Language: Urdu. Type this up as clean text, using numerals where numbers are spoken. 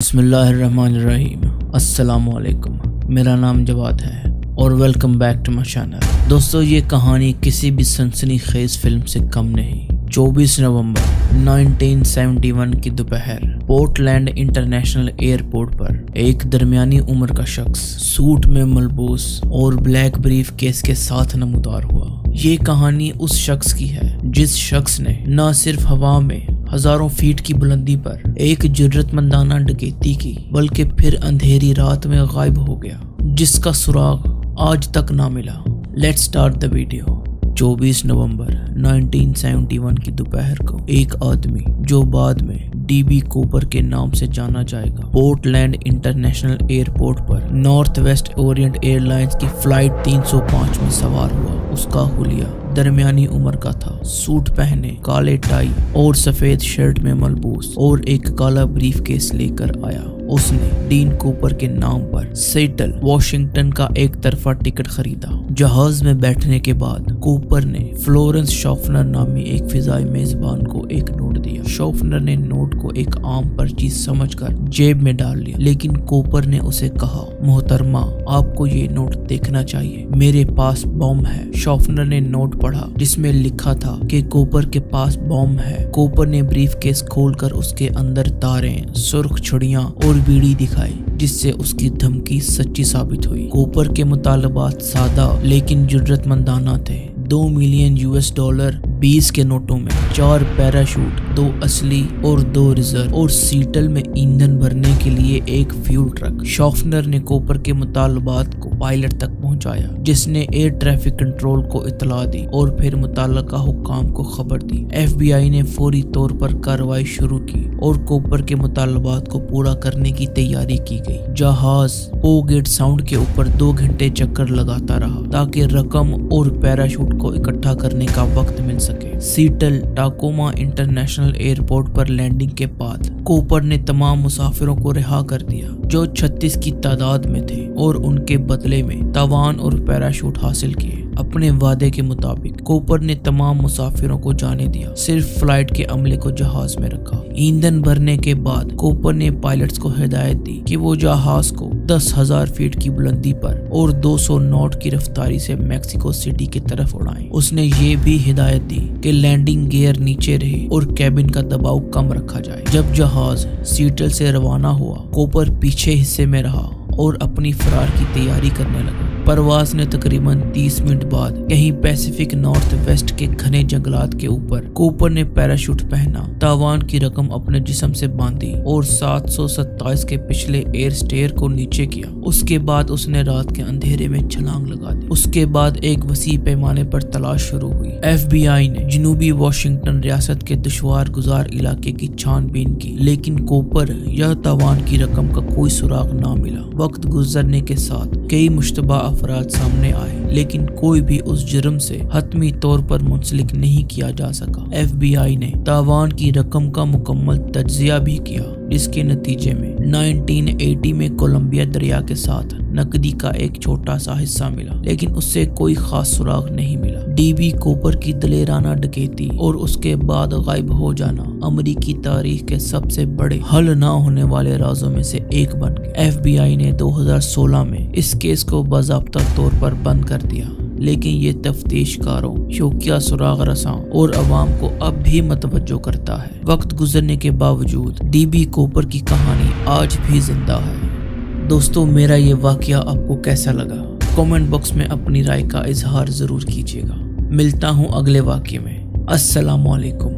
بسم اللہ الرحمن الرحیم۔ السلام علیکم، میرا نام جواد ہے اور welcome back to my channel. دوستو، یہ کہانی کسی بھی سنسنی خیز فلم سے کم نہیں۔ 24 نومبر 1971 کی دوپہر پورٹ لینڈ انٹرنیشنل ایئرپورٹ پر ایک درمیانی عمر کا شخص سوٹ میں ملبوس اور بلیک بریف کیس کے ساتھ نمودار ہوا۔ یہ کہانی اس شخص کی ہے جس شخص نے نہ صرف ہوا میں ہزاروں فیٹ کی بلندی پر ایک جرات مندانہ ڈکیتی کی، بلکہ پھر اندھیری رات میں غائب ہو گیا، جس کا سراغ آج تک نہ ملا۔ Let's start the video. 24 نومبر 1971 کی دوپہر کو ایک آدمی جو بعد میں ڈی بی کوپر کے نام سے جانا جائے گا، پورٹ لینڈ انٹرنیشنل ایئرپورٹ پر north west orient airlines کی فلائٹ 305 میں سوار ہوا۔ اس کا حلیہ درمیانی عمر کا تھا، سوٹ پہنے، کالے ٹائی اور سفید شرٹ میں ملبوس، اور ایک کالا بریف کیس لے کر آیا۔ اس نے ڈین کوپر کے نام پر سیٹل، واشنگٹن کا ایک طرفہ ٹکٹ خریدا۔ جہاز میں بیٹھنے کے بعد کوپر نے فلورنس شافنر نامی ایک فضائی میزبان کو ایک نوٹ دیا۔ شافنر نے نوٹ کو ایک عام پرچی سمجھ کر جیب میں ڈال لیا، لیکن کوپر نے اسے کہا، محترمہ، آپ کو یہ نوٹ دیکھنا چاہیے، میرے پاس بم ہے۔ شافنر نے نوٹ پڑھا جس میں لکھا تھا کہ کوپر کے پاس بم ہے۔ کوپر نے بریف کیس کھول کر اس کے اندر تاریں، سرخ چھڑیاں اور بیڑی دکھائی، جس سے اس کی دھمکی سچی ثابت ہوئی۔ کوپر کے مطالبات سادہ لیکن جرات مندانہ تھے۔ $2 ملین 20 کے نوٹوں میں 4 پیراشوٹ، 2 اصلی اور 2 ریزرو، اور سیٹل میں ایندھن بھرنے کے لیے ایک فیول ٹرک۔ شافنر نے کوپر کے مطالبات کو پائلٹ تک پہنچایا، جس نے ایئر ٹریفک کنٹرول کو اطلاع دی اور پھر متعلقہ حکام کو خبر دی۔ FBI نے فوری طور پر کارروائی شروع کی اور کوپر کے مطالبات کو پورا کرنے کی تیاری کی گئی۔ جہاز پوگیٹ ساؤنڈ کے اوپر 2 گھنٹے چکر لگاتا رہا تاکہ رقم اور پیراشوٹ کو اکٹھا کرنے کا وقت مل سکے۔ سیٹل ٹاکوما انٹرنیشنل ایئرپورٹ پر لینڈنگ کے بعد کوپر نے تمام مسافروں کو رہا کر دیا جو 36 کی تعداد میں تھے، اور ان کے بدلے میں تاوان اور پیراشوٹ حاصل کیے۔ اپنے وعدے کے مطابق کوپر نے تمام مسافروں کو جانے دیا، صرف فلائٹ کے عملے کو جہاز میں رکھا۔ ایندھن بھرنے کے بعد کوپر نے پائلٹس کو ہدایت دی کہ وہ جہاز کو 10,000 فیٹ کی بلندی پر اور 200 ناٹ کی رفتاری سے میکسیکو سٹی کی طرف اڑائیں۔ اس نے یہ بھی ہدایت دی کہ لینڈنگ گیئر نیچے رہے اور کیبن کا دباؤ کم رکھا جائے۔ جب جہاز سیٹل سے روانہ ہوا، کوپر پیچھے حصے میں رہا اور اپنی فرار کی تیاری کرنے لگا۔ پرواز نے تقریباً 30 منٹ بعد کہیں پیسیفک نارتھ ویسٹ کے گھنے جنگلات کے اوپر کوپر نے پیراشوٹ پہنا، تاوان کی رقم اپنے جسم سے باندھی اور 727 کے پچھلے ایئر سٹیئر کو نیچے کیا۔ اس کے بعد اس نے رات کے اندھیرے میں چھلانگ لگا دی۔ اس کے بعد ایک وسیع پیمانے پر تلاش شروع ہوئی۔ FBI نے جنوبی واشنگٹن ریاست کے دشوار گزار علاقے کی چھان بین کی، لیکن کوپر یا تاوان کی رقم کا کوئی سراغ نہ ملا۔ وقت گزرنے کے ساتھ کئی مشتبہ افراد سامنے آئے، لیکن کوئی بھی اس جرم سے حتمی طور پر منسلک نہیں کیا جا سکا۔ FBI نے تاوان کی رقم کا مکمل تجزیہ بھی کیا، جس کے نتیجے میں 1980 میں کولمبیا دریا کے ساتھ نقدی کا ایک چھوٹا سا حصہ ملا، لیکن اس سے کوئی خاص سراغ نہیں ملا۔ ڈی بی کوپر کی دلیرانہ ڈکیتی اور اس کے بعد غائب ہو جانا امریکی تاریخ کے سب سے بڑے حل نہ ہونے والے رازوں میں سے ایک بن گئے۔ FBI نے 2016 میں اس کیس کو باضابطہ طور پر بند کر دیا، لیکن یہ تفتیش کاروں، شوکیا سراغ رساں اور عوام کو اب بھی متوجہ کرتا ہے۔ وقت گزرنے کے باوجود ڈی بی کوپر کی کہانی آج بھی زندہ ہے۔ دوستو، میرا یہ واقعہ آپ کو کیسا لگا؟ کامنٹ باکس میں اپنی رائے کا اظہار ضرور کیجیے گا۔ ملتا ہوں اگلے واقعے میں۔ السلام علیکم۔